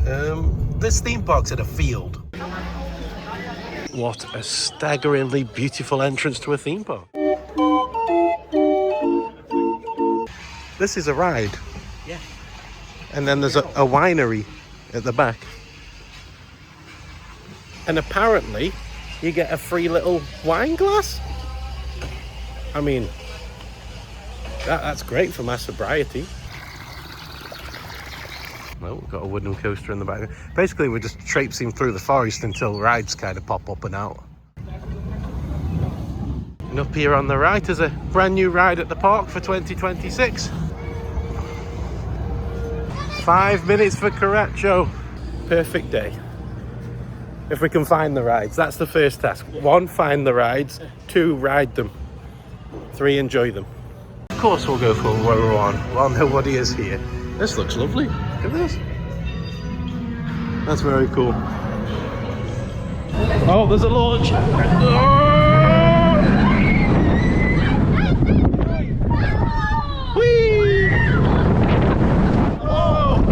This theme park's in a field. What a staggeringly beautiful entrance to a theme park. This is a ride. Yeah. And then there's a winery at the back. And apparently you get a free little wine glass. I mean, that's great for my sobriety. Oh, we've got a wooden coaster in the back. Basically, we're just traipsing through the forest until rides kind of pop up and out. And up here on the right is a brand new ride at the park for 2026. 5 minutes for Caracho. Perfect day. If we can find the rides, that's the first task. 1, find the rides. 2, ride them. 3, enjoy them. Of course we'll go for where we're on. Well, nobody is here. This looks lovely. Look at this. That's very cool. Oh, there's a launch. Whee! Oh!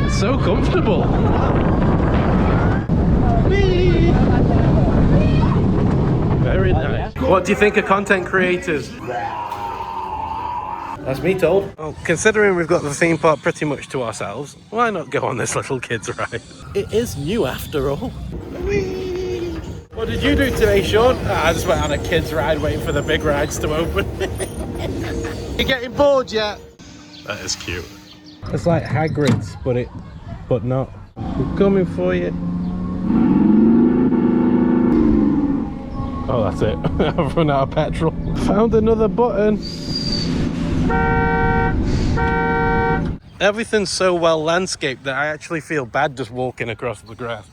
It's so comfortable. Whee! Very nice. What do you think of content creators? That's me told. Well, considering we've got the theme park pretty much to ourselves, why not go on this little kids ride? It is new after all. Whee! What did you do today, Sean? I just went on a kids ride waiting for the big rides to open. You getting bored yet? That is cute. It's like Hagrid's, but not. We're coming for you. Oh, that's it. I've run out of petrol. Found another button. Everything's so well landscaped that I actually feel bad just walking across the grass.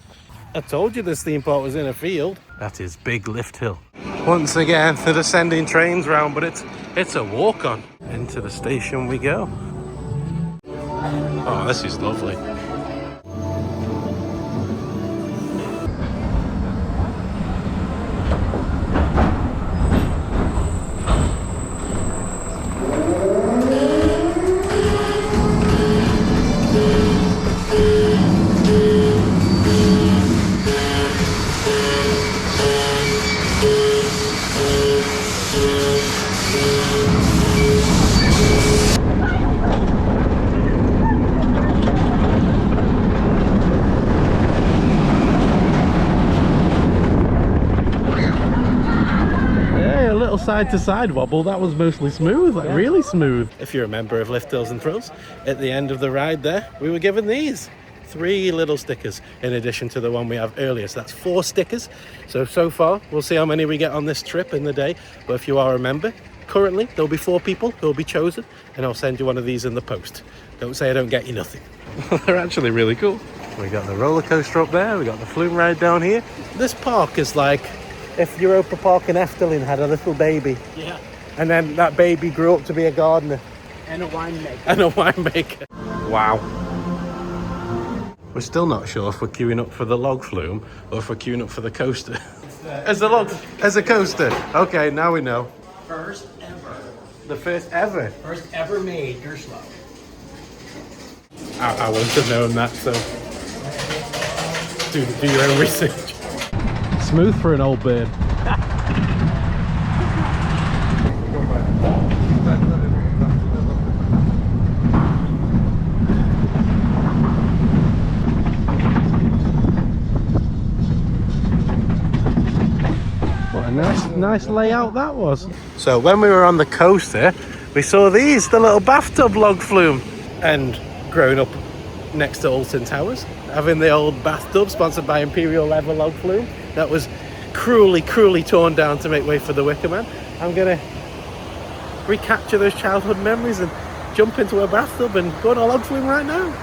I told you this theme park was in a field. That is Big Lift Hill. Once again, they're sending trains round, but it's a walk on. Into the station we go. Oh, this is lovely. Side to side wobble, that was mostly smooth, like really smooth. If you're a member of Lift Hills and Thrills, at the end of the ride there, we were given these 3 little stickers in addition to the one we have earlier. So that's 4 stickers. So far, we'll see how many we get on this trip in the day. But if you are a member, currently there'll be 4 people who will be chosen, and I'll send you one of these in the post. Don't say I don't get you nothing. They're actually really cool. We got the roller coaster up there, we got the flume ride down here. This park is like if Europa Park in Efteling had a little baby. Yeah. And then that baby grew up to be a gardener. And a winemaker. And a winemaker. Wow. We're still not sure if we're queuing up for the log flume or if we're queuing up for the coaster. As a coaster. Okay, now we know. First ever. The first ever? First ever made Gershlow. I wouldn't have known that, so do your own research. Smooth for an old bird. What a nice layout that was. So when we were on the coaster, we saw these, the little bathtub log flume. And growing up next to Alton Towers, having the old bathtub sponsored by Imperial Leather log flume that was cruelly torn down to make way for the Wicker Man. I'm gonna recapture those childhood memories and jump into a bathtub and go on a log flume right now.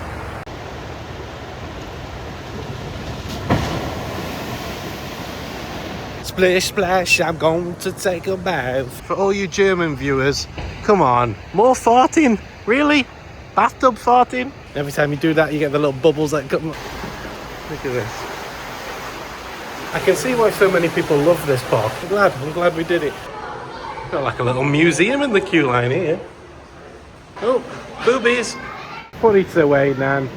Splish splash, I'm going to take a bath. For all you German viewers, come on, more farting, really? Bathtub farting? Every time you do that, you get the little bubbles that come. Look at this. I can see why so many people love this park. I'm glad we did it. Got like a little museum in the queue line here. Oh, boobies. Put it away, Nan.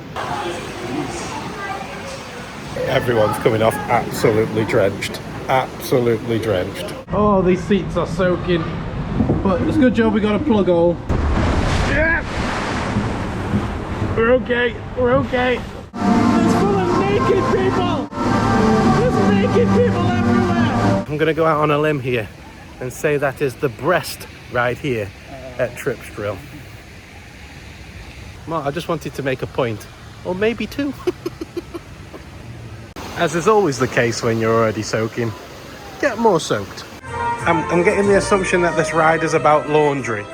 Everyone's coming off absolutely drenched. Absolutely drenched. Oh, these seats are soaking. But it's a good job we got a plug hole. Yeah! We're okay. We're okay. It's full of naked people. There's naked people everywhere. I'm gonna go out on a limb here and say that is the breast right here at Tripsdrill. Well, I just wanted to make a point, or maybe two. As is always the case when you're already soaking, get more soaked. I'm getting the assumption that this ride is about laundry.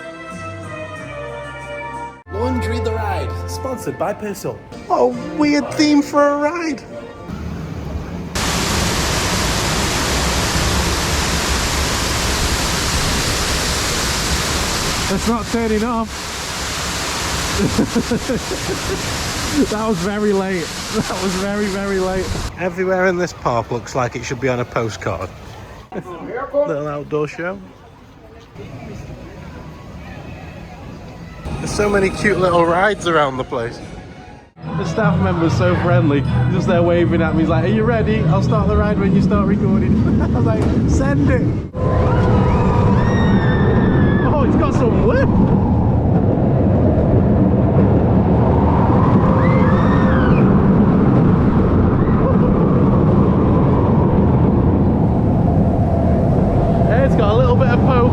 Laundry the Ride, sponsored by Purcell. What a weird theme for a ride. It's not turning off. That was very late. That was very, very late. Everywhere in this park looks like it should be on a postcard. Little outdoor show. There's so many cute little rides around the place. The staff member's so friendly. He's just there waving at me. He's like, are you ready? I'll start the ride when you start recording. I was like, send it. Oh, it's got some lip. It's got a little bit of poke.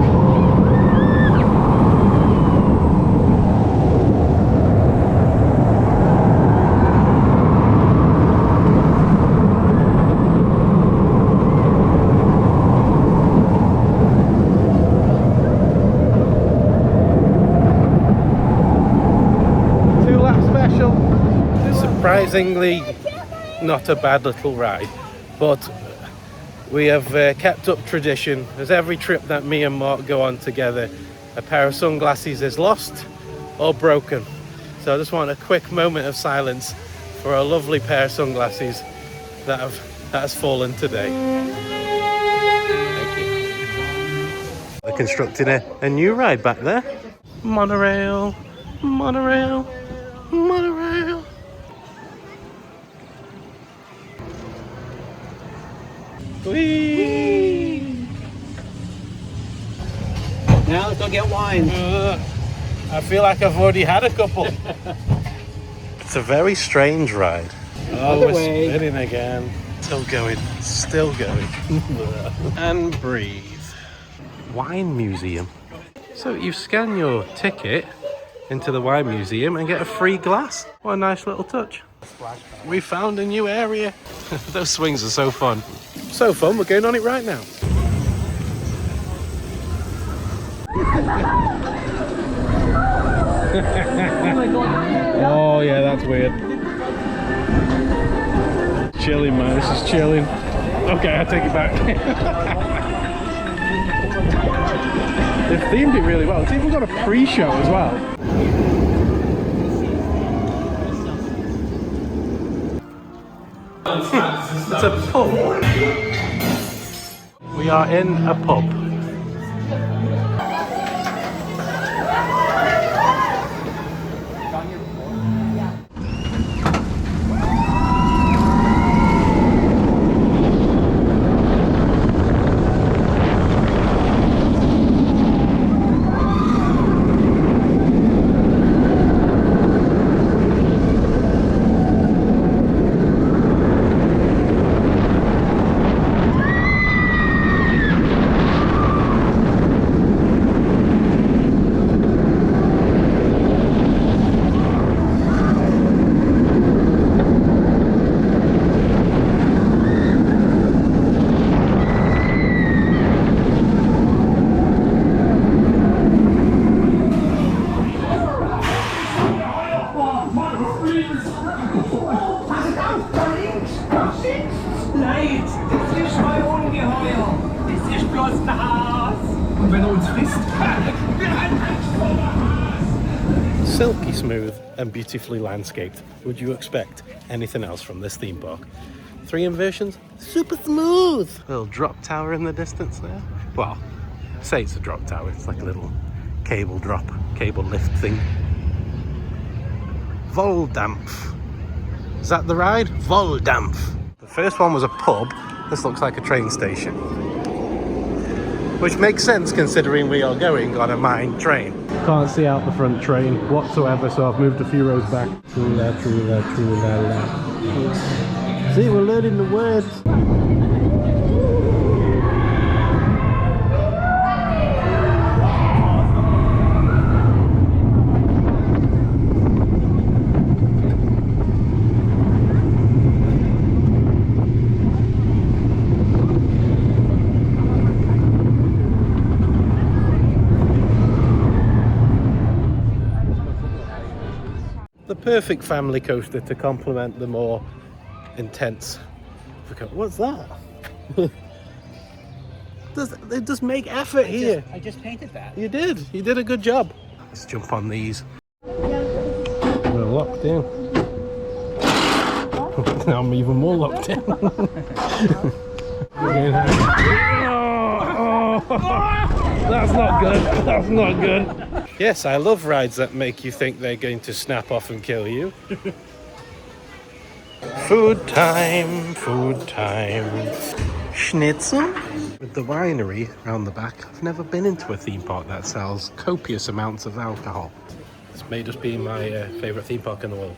Surprisingly, not a bad little ride, but we have kept up tradition. As every trip that me and Mark go on together, a pair of sunglasses is lost or broken. So I just want a quick moment of silence for a lovely pair of sunglasses that has fallen today. Thank you. They're constructing a new ride back there. Monorail, monorail, monorail. Whee! Now let's go get wine. I feel like I've already had a couple. It's a very strange ride. Oh, we're spinning again. Still going, still going. And breathe. Wine museum. So you scan your ticket into the wine museum and get a free glass. What a nice little touch. We found a new area. Those swings are so fun. So fun, we're going on it right now. Oh yeah, that's weird. Chilling, man, this is chilling. Okay, I take it back. They've themed it really well. It's even got a pre-show as well. It's a pub. We are in a pub. Silky smooth and beautifully landscaped. Would you expect anything else from this theme park? 3 inversions, super smooth. Little drop tower in the distance there. Well, I say it's a drop tower. It's like a little cable lift thing. Voldampf. Is that the ride? Voldampf. The first one was a pub. This looks like a train station. Which makes sense considering we are going on a mine train. Can't see out the front train whatsoever, so I've moved a few rows back. Trula, trula, trula. See, we're learning the words. The perfect family coaster to complement the more intense. What's that? It does make effort here. I just painted that. You did. You did a good job. Let's jump on these. We're locked in. Now I'm even more locked in. That's not good. That's not good. Yes, I love rides that make you think they're going to snap off and kill you. Food time, food time. Schnitzel? With the winery around the back, I've never been into a theme park that sells copious amounts of alcohol. This may just be my favourite theme park in the world.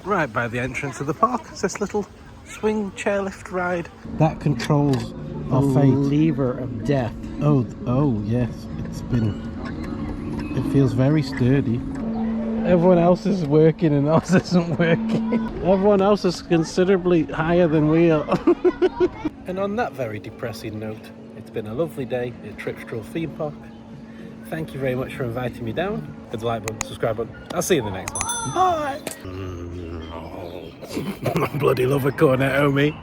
Right by the entrance of the park is this little swing chairlift ride. That controls our fate. Lever of death. Oh yes, it feels very sturdy. Everyone else is working and ours isn't working. Everyone else is considerably higher than we are. And on that very depressing note, it's been a lovely day at Tripsdrill theme park. Thank you very much for inviting me down. Hit the like button, subscribe button. I'll see you in the next one. Bye! I bloody love a cornetto, me.